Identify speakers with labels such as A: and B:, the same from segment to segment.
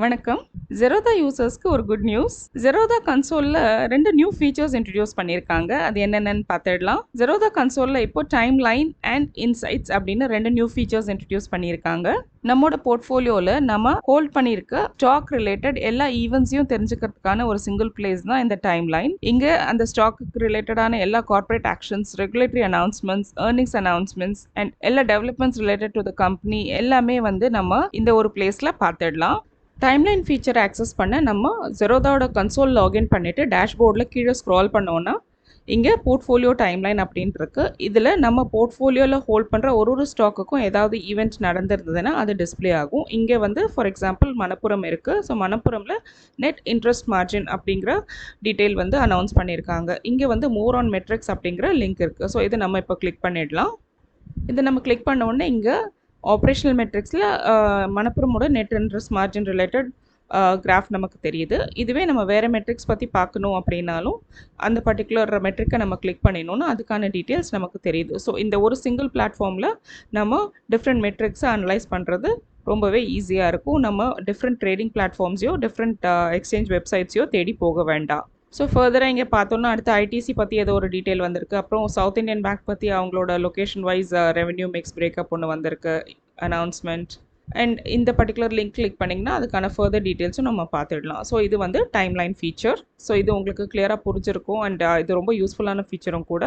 A: வணக்கம். Zerodha யூசர்ஸ்க்கு ஒரு good news. Zerodha கன்சோல்ல 2 new features introduce பண்ணியிருக்காங்க. அது என்னென்னன்னு பார்த்துடலாம். Zerodha கன்சோல்ல இப்போ டைம் லைன் அண்ட் இன்சைட்ஸ் அப்படின்னு 2 நியூ ஃபீச்சர்ஸ் இன்ட்ரோடியூஸ் பண்ணியிருக்காங்க. நம்மோட போர்ட்ஃபோலியோவில் நம்ம ஹோல்ட் பண்ணியிருக்க ஸ்டாக் ரிலேட்டட் எல்லா ஈவெண்ட்ஸையும் தெரிஞ்சுக்கிறதுக்கான ஒரு சிங்கிள் பிளேஸ் தான் இந்த டைம் லைன். இங்கே அந்த ஸ்டாக்கு ரிலேட்டடான எல்லா corporate actions, regulatory announcements, earnings announcements and எல்லா developments related to the company எல்லாமே நம்ம இந்த ஒரு பிளேஸில் பார்த்துடலாம். டைம்லைன் ஃபீச்சரை ஆக்சஸ் பண்ண நம்ம Zerodhaவோட கன்சோல் லாகின் பண்ணிவிட்டு டேஷ்போர்டில் கீழே ஸ்க்ரால் பண்ணோன்னா இங்கே போர்ட்ஃபோலியோ டைம்லைன் அப்படின்ட்டு இருக்குது. இதில் நம்ம போர்ட்ஃபோலியோவில் ஹோல்ட் பண்ணுற ஒரு ஸ்டாக்குக்கும் ஏதாவது ஈவெண்ட் நடந்திருந்ததுன்னா அது டிஸ்பிளே ஆகும். இங்கே ஃபார் எக்ஸாம்பிள் மணப்புரம் இருக்குது. ஸோ மணப்புரமில் நெட் இன்ட்ரெஸ்ட் மார்ஜின் அப்படிங்கிற டீட்டெயில் அனௌன்ஸ் பண்ணியிருக்காங்க. இங்கே மோர் ஆன் மெட்ரிக்ஸ் அப்படிங்கிற லிங்க் இருக்குது. ஸோ இதை நம்ம இப்போ கிளிக் பண்ணிடலாம். இதை நம்ம கிளிக் பண்ண உடனே இங்கே ஆப்ரேஷனல் மெட்ரிக்ஸில் மணப்புரமோட net interest margin related graph நமக்கு தெரியுது. இதுவே நம்ம வேறு மெட்ரிக்ஸ் பற்றி பார்க்கணும் அப்படின்னாலும் அந்த பர்டிகுலர் மெட்ரிக்கை நம்ம கிளிக் பண்ணினோன்னா அதுக்கான டீட்டெயில்ஸ் நமக்கு தெரியுது. ஸோ இந்த ஒரு சிங்கிள் பிளாட்ஃபார்மில் நம்ம டிஃப்ரெண்ட் மெட்ரிக்ஸை அனலைஸ் பண்ணுறது ரொம்பவே ஈஸியாக இருக்கும். நம்ம டிஃப்ரெண்ட் ட்ரேடிங் பிளாட்ஃபார்ம்ஸையோ டிஃப்ரெண்ட் எக்ஸ்சேஞ்ச் வெப்சைட்ஸையோ தேடி போக வேண்டாம். ஸோ ஃபர்தராக இங்கே பார்த்தோன்னா அடுத்து ஐடிசி பற்றி ஏதோ ஒரு டீட்டெயில் வந்திருக்கு. அப்புறம் சவுத் இந்தியன் பேங்க் பற்றி அவங்களோட location wise revenue mix breakup ஒன்று வந்திருக்கு, அனௌன்ஸ்மெண்ட். அண்ட் இந்த பர்டிகுலர் லிங்க் கிளிக் பண்ணிங்கன்னா அதுக்கான ஃபர்தர் டீட்டெயில்ஸும் நம்ம பார்த்துடலாம். ஸோ இது டைம்லைன் ஃபீச்சர். ஸோ இது உங்களுக்கு கிளியராக புரிஞ்சிருக்கும் அண்ட் இது ரொம்ப யூஸ்ஃபுல்லான ஃபீச்சரும் கூட.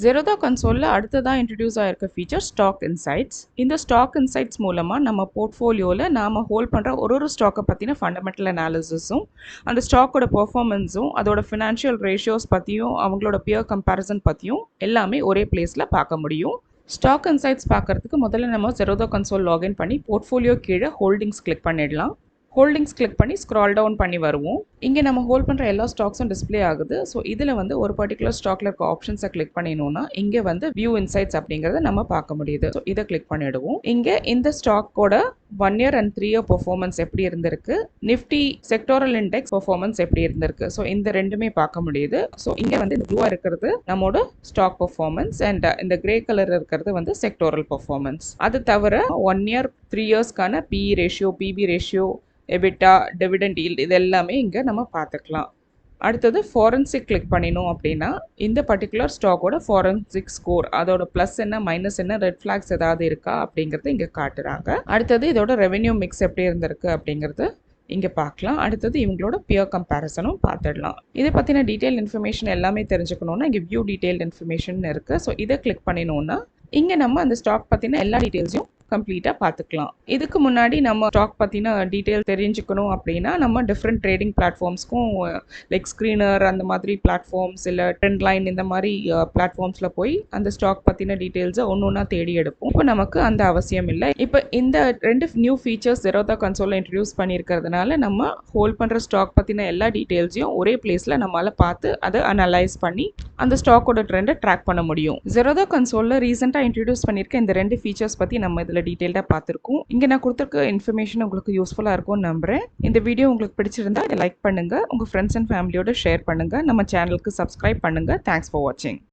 A: Zerodha கன்சோலில் அடுத்ததாக இன்ட்ரடியூஸ் ஆகிருக்க ஃபீச்சர் ஸ்டாக் இன்சைட்ஸ். இந்த ஸ்டாக் இன்சைட்ஸ் மூலமாக நம்ம போர்ட்ஃபோலியோவில் நாம் ஹோல்ட் பண்ணுற ஒரு ஸ்டாக்கை பற்றின ஃபண்டமெண்டல் அனாலிசிஸும் அந்த ஸ்டாக்கோட பெர்ஃபார்மன்ஸும் அதோட ஃபினான்ஷியல் ரேஷியோஸ் பற்றியும் அவங்களோட பியர் கம்பேரிசன் பற்றியும் எல்லாமே ஒரே பிளேஸில் பார்க்க முடியும். ஸ்டாக் இன்சைட்ஸ் பார்க்குறதுக்கு முதல்ல நம்ம Zerodha கன்சோல் லாகின் பண்ணி போர்ட்ஃபோலியோ கீழே ஹோல்டிங்ஸ் கிளிக் பண்ணிடலாம். ஹோல்டிங்ஸ் கிளிக் பண்ணி ஸ்க்ரால் டவுன் பண்ணி வருவோம். இங்கே நம்ம ஹோல்ட் பண்ணுற எல்லா ஸ்டாக்ஸும் டிஸ்பிளே ஆகுது. ஸோ இதில் ஒரு பர்டிகுலர் ஸ்டாக்ல இருக்க ஆப்ஷன்ஸை கிளிக் பண்ணினோன்னா இங்கே வியூ இன்சைட்ஸ் அப்படிங்கிறத நம்ம பார்க்க முடியுது. ஸோ இதை கிளிக் பண்ணிடுவோம். இங்கே இந்த ஸ்டாக்கோட 1 year and 3 year பெர்ஃபார்மன்ஸ் எப்படி இருந்திருக்கு, நிஃப்டி செக்டோரல் இண்டெக்ஸ் பெர்ஃபார்மன்ஸ் எப்படி இருந்திருக்கு, ஸோ இந்த ரெண்டுமே பார்க்க முடியுது. ஸோ இங்கே இந்த ப்ளூவாக இருக்கிறது நம்மளோட ஸ்டாக் பெர்ஃபார்மன்ஸ் அண்ட் இந்த கிரே கலர் இருக்கிறது செக்டோரல் பெர்ஃபார்மன்ஸ். அது தவிர 1 year 3 yearsக்கான PE ratio, PB ratio, EBITDA, dividend yield இது எல்லாமே இங்கே நம்ம பார்த்துக்கலாம். அடுத்தது ஃபாரன்சிக் கிளிக் பண்ணினோம் அப்படின்னா இந்த பர்டிகுலர் ஸ்டாக்கோட ஃபாரன்சிக் ஸ்கோர், அதோட ப்ளஸ் என்ன மைனஸ் என்ன, ரெட் ஃப்ளாக்ஸ் ஏதாவது இருக்கா அப்படிங்கிறது இங்கே காட்டுறாங்க. அடுத்தது இதோட ரெவென்யூ மிக்ஸ் எப்படி இருந்திருக்கு அப்படிங்கிறது இங்கே பார்க்கலாம். அடுத்தது இவங்களோட பியர் கம்பேரிசனும் பார்த்துடலாம். இதை பற்றின டீட்டெயில் இன்ஃபர்மேஷன் எல்லாமே தெரிஞ்சுக்கணுன்னா இங்கே வியூ டீட்டெயில் இன்ஃபர்மேஷன் இருக்குது. ஸோ இதை கிளிக் பண்ணினோன்னா இங்கே நம்ம அந்த ஸ்டாக் பற்றின எல்லா டீட்டெயில்ஸையும் கம்ப்ளீட்டாக பார்த்துக்கலாம். இதுக்கு முன்னாடி நம்ம ஸ்டாக் பற்றின டீட்டெயில் தெரிஞ்சுக்கணும் அப்படின்னா நம்ம டிஃப்ரெண்ட் ட்ரேடிங் பிளாட்ஃபார்ம்ஸ்க்கும் லைக் ஸ்க்ரீனர் அந்த மாதிரி பிளாட்ஃபார்ம்ஸ் இல்லை ட்ரெண்ட் லைன் இந்த மாதிரி பிளாட்ஃபார்ம்ஸில் போய் அந்த ஸ்டாக் பற்றின டீட்டெயில்ஸை ஒன்று தேடி எடுப்போம். இப்போ நமக்கு அந்த அவசியம் இல்லை. இப்போ இந்த 2 நியூ ஃபீச்சர்ஸ் Zerodha கன்சோலில் இன்ட்ரடியூஸ் பண்ணியிருக்கிறதுனால நம்ம ஹோல்ட் பண்ணுற ஸ்டாக் பற்றின எல்லா டீட்டெயில்ஸையும் ஒரே பிளேஸில் நம்மளால் பார்த்து அதை அனலைஸ் பண்ணி அந்த ஸ்டாக்கோட ட்ரெண்டை ட்ராக் பண்ண முடியும். Zerodha கன்சோலில் ரீசெண்டாக இன்ட்ரடியூஸ் பண்ணியிருக்க இந்த 2 ஃபீச்சர்ஸ் பற்றி நம்ம இதில் டீட்டெயில்டாக பார்த்துருக்கோம். இங்கே நான் கொடுத்துருக்க இன்ஃபர்மேஷன் உங்களுக்கு யூஸ்ஃபுல்லாக இருக்கும்னு நம்புகிறேன். இந்த வீடியோ உங்களுக்கு பிடிச்சிருந்தா இதை லைக் பண்ணுங்கள், உங்கள் ஃப்ரெண்ட்ஸ் அண்ட் ஃபேமிலியோட ஷேர் பண்ணுங்கள், நம்ம சேனலுக்கு சப்ஸ்கிரைப் பண்ணுங்கள். தேங்க்ஸ் ஃபார் வாட்சிங்.